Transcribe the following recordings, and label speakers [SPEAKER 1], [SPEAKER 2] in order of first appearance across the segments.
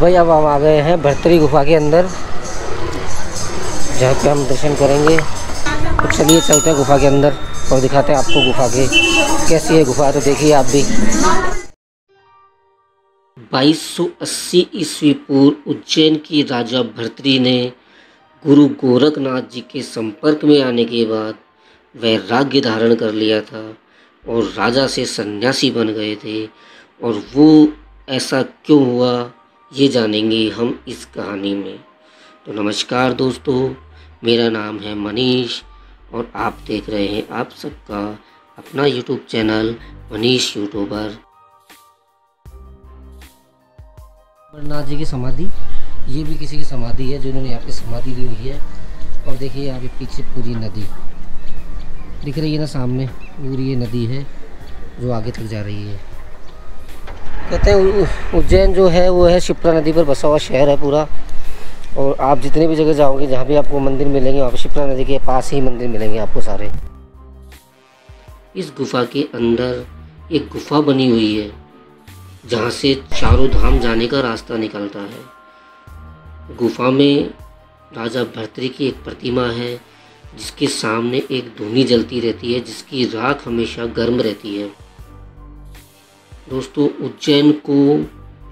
[SPEAKER 1] भाई अब हम आ गए हैं भर्तरी गुफा के अंदर, जहाँ पे हम दर्शन करेंगे। तो चलिए चलते हैं गुफा के अंदर और दिखाते हैं आपको गुफा के कैसी है गुफा। तो देखिए आप भी। 2280 ईस्वी पूर्व उज्जैन की राजा भर्तरी ने गुरु गोरखनाथ जी के संपर्क में आने के बाद वैराग्य धारण कर लिया था और राजा से सन्यासी बन गए थे। और वो ऐसा क्यों हुआ ये जानेंगे हम इस कहानी में। तो नमस्कार दोस्तों, मेरा नाम है मनीष और आप देख रहे हैं आप सबका अपना YouTube channel Manish YouTuber. Gorakhnath ji की समाधि, ये भी किसी की समाधि है जिन्होंने यहाँ पे समाधि ली हुई है। और देखिए यहाँ पे पीछे पूरी नदी दिख रही है ना, सामने पूरी ये नदी है जो आगे तक जा रही है। कहते हैं उज्जैन जो है वो है शिप्रा नदी पर बसा हुआ शहर है पूरा। और आप जितने भी जगह जाओगे जहाँ भी आपको मंदिर मिलेंगे वहाँ पे शिप्रा नदी के पास ही मंदिर मिलेंगे आपको सारे। इस गुफा के अंदर एक गुफा बनी हुई है जहाँ से चारों धाम जाने का रास्ता निकलता है। गुफा में राजा भर्तरी की एक प्रतिमा है जिसके सामने एक धूनी जलती रहती है, जिसकी राख हमेशा गर्म रहती है। दोस्तों, उज्जैन को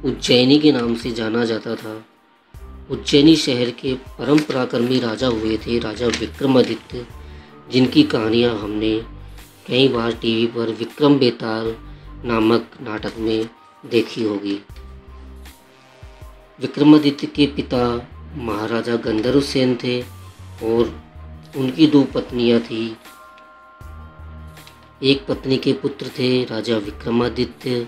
[SPEAKER 1] उज्जैनी के नाम से जाना जाता था। उज्जैनी शहर के परम पराक्रमी राजा हुए थे राजा विक्रमादित्य, जिनकी कहानियाँ हमने कई बार टीवी पर विक्रम बेताल नामक नाटक में देखी होगी। विक्रमादित्य के पिता महाराजा गंधर्वसेन थे और उनकी 2 पत्नियां थी। एक पत्नी के पुत्र थे राजा विक्रमादित्य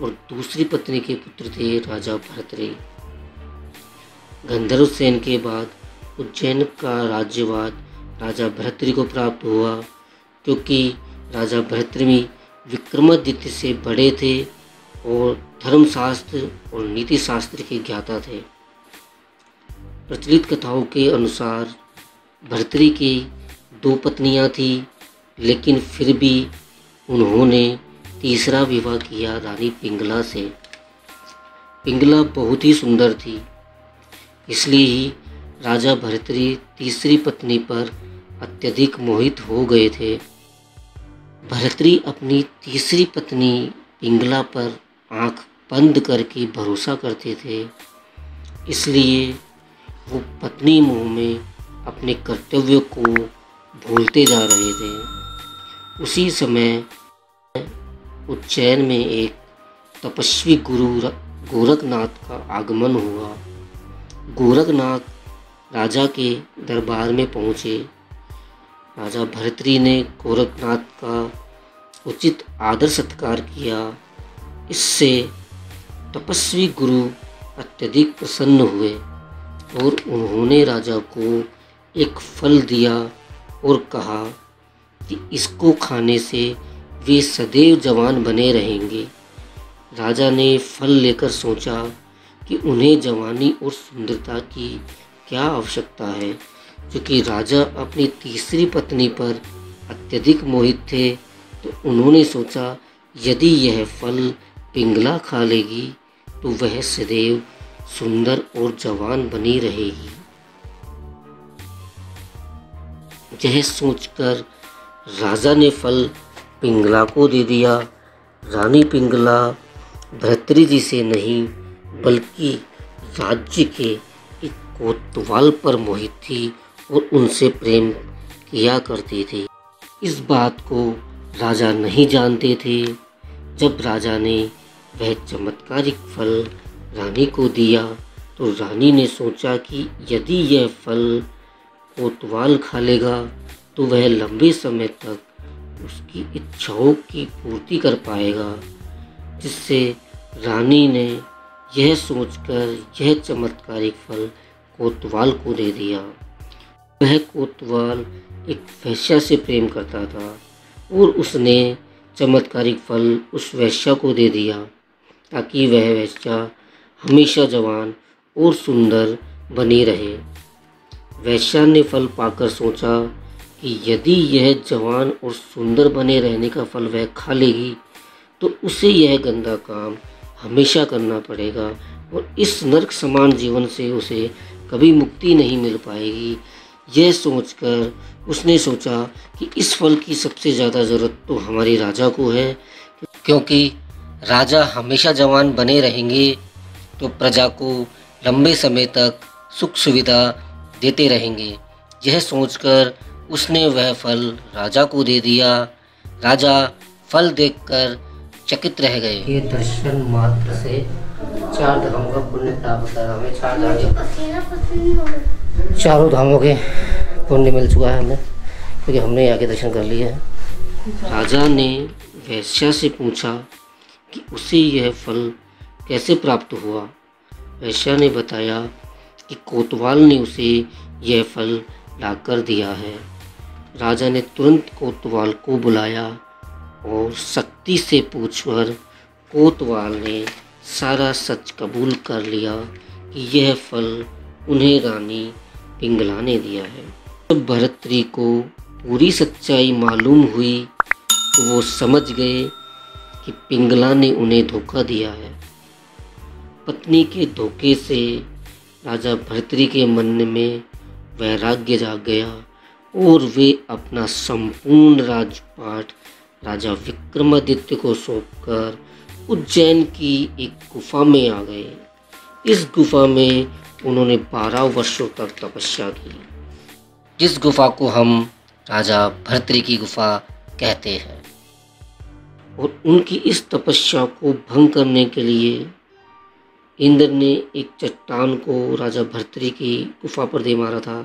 [SPEAKER 1] और दूसरी पत्नी के पुत्र थे राजा भर्तरी। गंधर्वसेन के बाद उज्जैन का राज्यवाद राजा भर्तरी को प्राप्त हुआ, क्योंकि राजा भर्तरी विक्रमादित्य से बड़े थे और धर्मशास्त्र और नीति शास्त्र के ज्ञाता थे। प्रचलित कथाओं के अनुसार भर्तरी की 2 पत्नियां थी, लेकिन फिर भी उन्होंने तीसरा विवाह किया रानी पिंगला से। पिंगला बहुत ही सुंदर थी, इसलिए ही राजा भर्तरी तीसरी पत्नी पर अत्यधिक मोहित हो गए थे। भर्तरी अपनी तीसरी पत्नी पिंगला पर आंख बंद करके भरोसा करते थे, इसलिए वो पत्नी मोह में अपने कर्तव्य को भूलते जा रहे थे। उसी समय उज्जैन में एक तपस्वी गुरु गोरखनाथ का आगमन हुआ। गोरखनाथ राजा के दरबार में पहुँचे। राजा भर्तरी ने गोरखनाथ का उचित आदर सत्कार किया। इससे तपस्वी गुरु अत्यधिक प्रसन्न हुए और उन्होंने राजा को एक फल दिया और कहा कि इसको खाने से वे सदैव जवान बने रहेंगे। राजा ने फल लेकर सोचा कि उन्हें जवानी और सुंदरता की क्या आवश्यकता है, क्योंकि राजा अपनी तीसरी पत्नी पर अत्यधिक मोहित थे। तो उन्होंने सोचा यदि यह फल पिंगला खा लेगी तो वह सदैव सुंदर और जवान बनी रहेगी। यह सोचकर राजा ने फल पिंगला को दे दिया। रानी पिंगला भर्तरी जी से नहीं बल्कि राज्य के एक कोतवाल पर मोहित थी और उनसे प्रेम किया करती थी। इस बात को राजा नहीं जानते थे। जब राजा ने वह चमत्कारिक फल रानी को दिया तो रानी ने सोचा कि यदि यह फल कोतवाल खा लेगा तो वह लंबे समय तक उसकी इच्छाओं की पूर्ति कर पाएगा, जिससे रानी ने यह सोचकर यह चमत्कारिक फल कोतवाल को दे दिया। वह कोतवाल एक वेश्या से प्रेम करता था और उसने चमत्कारिक फल उस वेश्या को दे दिया ताकि वह वेश्या हमेशा जवान और सुंदर बनी रहे। वेश्या ने फल पाकर सोचा कि यदि यह जवान और सुंदर बने रहने का फल वह खा लेगी तो उसे यह गंदा काम हमेशा करना पड़ेगा और इस नरक समान जीवन से उसे कभी मुक्ति नहीं मिल पाएगी। यह सोचकर उसने सोचा कि इस फल की सबसे ज़्यादा ज़रूरत तो हमारे राजा को है, क्योंकि राजा हमेशा जवान बने रहेंगे तो प्रजा को लंबे समय तक सुख सुविधा देते रहेंगे। यह सोचकर उसने वह फल राजा को दे दिया। राजा फल देखकर चकित रह गए। ये दर्शन मात्र से 4 धामों का पुण्य प्राप्त कर हमें 4 धामों के पुण्य मिल चुका है हमें, क्योंकि हमने यहाँ के दर्शन कर लिए हैं। राजा ने वैश्या से पूछा कि उसे यह फल कैसे प्राप्त हुआ। वैश्या ने बताया कि कोतवाल ने उसे यह फल लाकर दिया है। राजा ने तुरंत कोतवाल को बुलाया और सख्ती से पूछकर कोतवाल ने सारा सच कबूल कर लिया कि यह फल उन्हें रानी पिंगला ने दिया है। जब भर्तृहरि को पूरी सच्चाई मालूम हुई तो वो समझ गए कि पिंगला ने उन्हें धोखा दिया है। पत्नी के धोखे से राजा भर्तृहरि के मन में वैराग्य जाग गया और वे अपना संपूर्ण राजपाट राजा विक्रमादित्य को सौंपकर उज्जैन की एक गुफा में आ गए। इस गुफा में उन्होंने 12 वर्षों तक तपस्या की, जिस गुफा को हम राजा भर्तृहरि की गुफा कहते हैं। और उनकी इस तपस्या को भंग करने के लिए इंद्र ने एक चट्टान को राजा भर्तृहरि की गुफा पर दे मारा था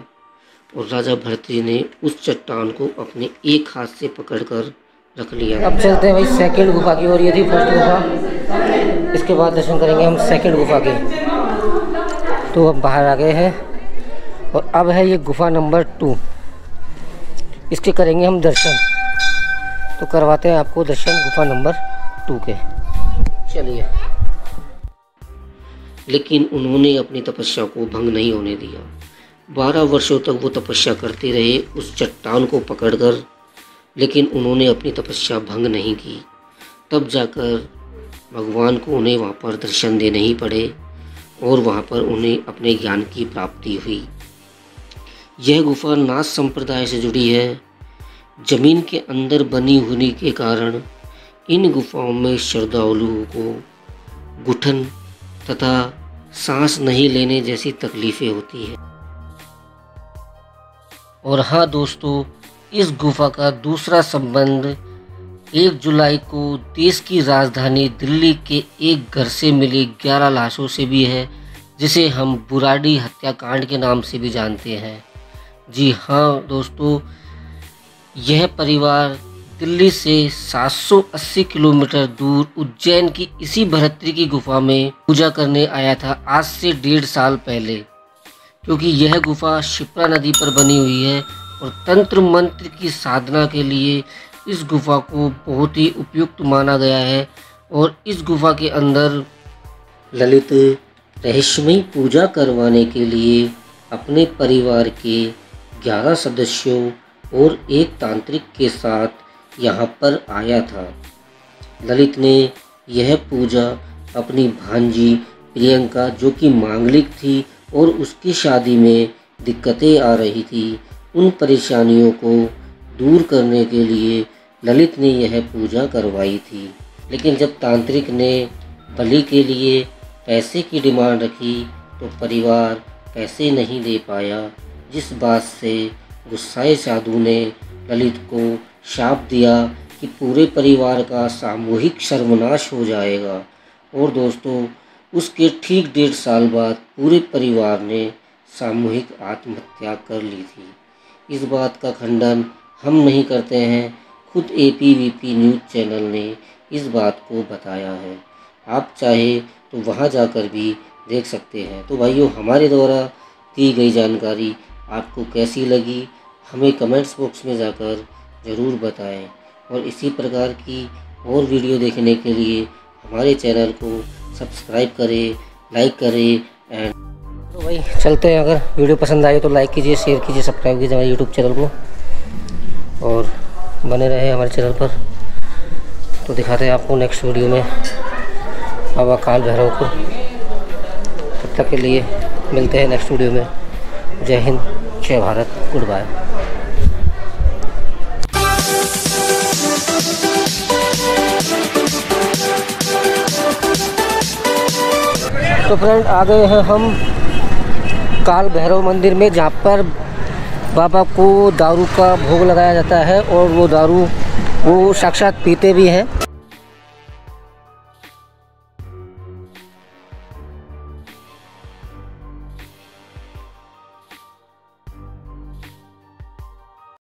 [SPEAKER 1] और राजा भर्तृहरि ने उस चट्टान को अपने एक हाथ से पकड़कर रख लिया। अब चलते हैं भाई सेकंड गुफा की, और ये थी फर्स्ट गुफा। इसके बाद दर्शन करेंगे हम सेकंड गुफा के। तो अब बाहर आ गए हैं और अब है ये गुफा नंबर 2। इसके करेंगे हम दर्शन। तो करवाते हैं आपको दर्शन गुफा नंबर 2 के। चलिए। लेकिन उन्होंने अपनी तपस्या को भंग नहीं होने दिया। 12 वर्षों तक वो तपस्या करते रहे उस चट्टान को पकड़कर, लेकिन उन्होंने अपनी तपस्या भंग नहीं की। तब जाकर भगवान को उन्हें वहाँ पर दर्शन देने ही पड़े और वहाँ पर उन्हें अपने ज्ञान की प्राप्ति हुई। यह गुफा नाथ संप्रदाय से जुड़ी है। जमीन के अंदर बनी होने के कारण इन गुफाओं में श्रद्धालुओं को घुटन तथा सांस नहीं लेने जैसी तकलीफ़ें होती हैं। और हाँ दोस्तों, इस गुफा का दूसरा संबंध 1 जुलाई को देश की राजधानी दिल्ली के एक घर से मिली 11 लाशों से भी है, जिसे हम बुराड़ी हत्याकांड के नाम से भी जानते हैं। जी हाँ दोस्तों, यह परिवार दिल्ली से 780 किलोमीटर दूर उज्जैन की इसी भर्तृहरि की गुफा में पूजा करने आया था आज से 1.5 साल पहले, क्योंकि यह गुफा शिप्रा नदी पर बनी हुई है और तंत्र मंत्र की साधना के लिए इस गुफा को बहुत ही उपयुक्त माना गया है। और इस गुफा के अंदर ललित रहस्यमयी पूजा करवाने के लिए अपने परिवार के 11 सदस्यों और एक तांत्रिक के साथ यहाँ पर आया था। ललित ने यह पूजा अपनी भांजी प्रियंका, जो कि मांगलिक थी और उसकी शादी में दिक्कतें आ रही थी, उन परेशानियों को दूर करने के लिए ललित ने यह पूजा करवाई थी। लेकिन जब तांत्रिक ने बलि के लिए पैसे की डिमांड रखी तो परिवार पैसे नहीं दे पाया, जिस बात से गुस्साए साधु ने ललित को शाप दिया कि पूरे परिवार का सामूहिक सर्वनाश हो जाएगा। और दोस्तों, उसके ठीक 1.5 साल बाद पूरे परिवार ने सामूहिक आत्महत्या कर ली थी। इस बात का खंडन हम नहीं करते हैं, खुद APVP न्यूज़ चैनल ने इस बात को बताया है। आप चाहे तो वहां जाकर भी देख सकते हैं। तो भाइयों, हमारे द्वारा दी गई जानकारी आपको कैसी लगी हमें कमेंट्स बॉक्स में जाकर ज़रूर बताएं। और इसी प्रकार की और वीडियो देखने के लिए हमारे चैनल को सब्सक्राइब करें, लाइक करें एंड तो भाई चलते हैं। अगर वीडियो पसंद आए तो लाइक कीजिए, शेयर कीजिए, सब्सक्राइब कीजिए हमारे यूट्यूब चैनल को और बने रहे हमारे चैनल पर। तो दिखाते हैं आपको नेक्स्ट वीडियो में बाबा काल भैरव को। तब तक के लिए मिलते हैं नेक्स्ट वीडियो में। जय हिंद, जय भारत, गुड बाय। तो फ्रेंड आ गए हैं हम काल भैरव मंदिर में, जहाँ पर बाबा को दारू का भोग लगाया जाता है और वो दारू वो साक्षात पीते भी हैं।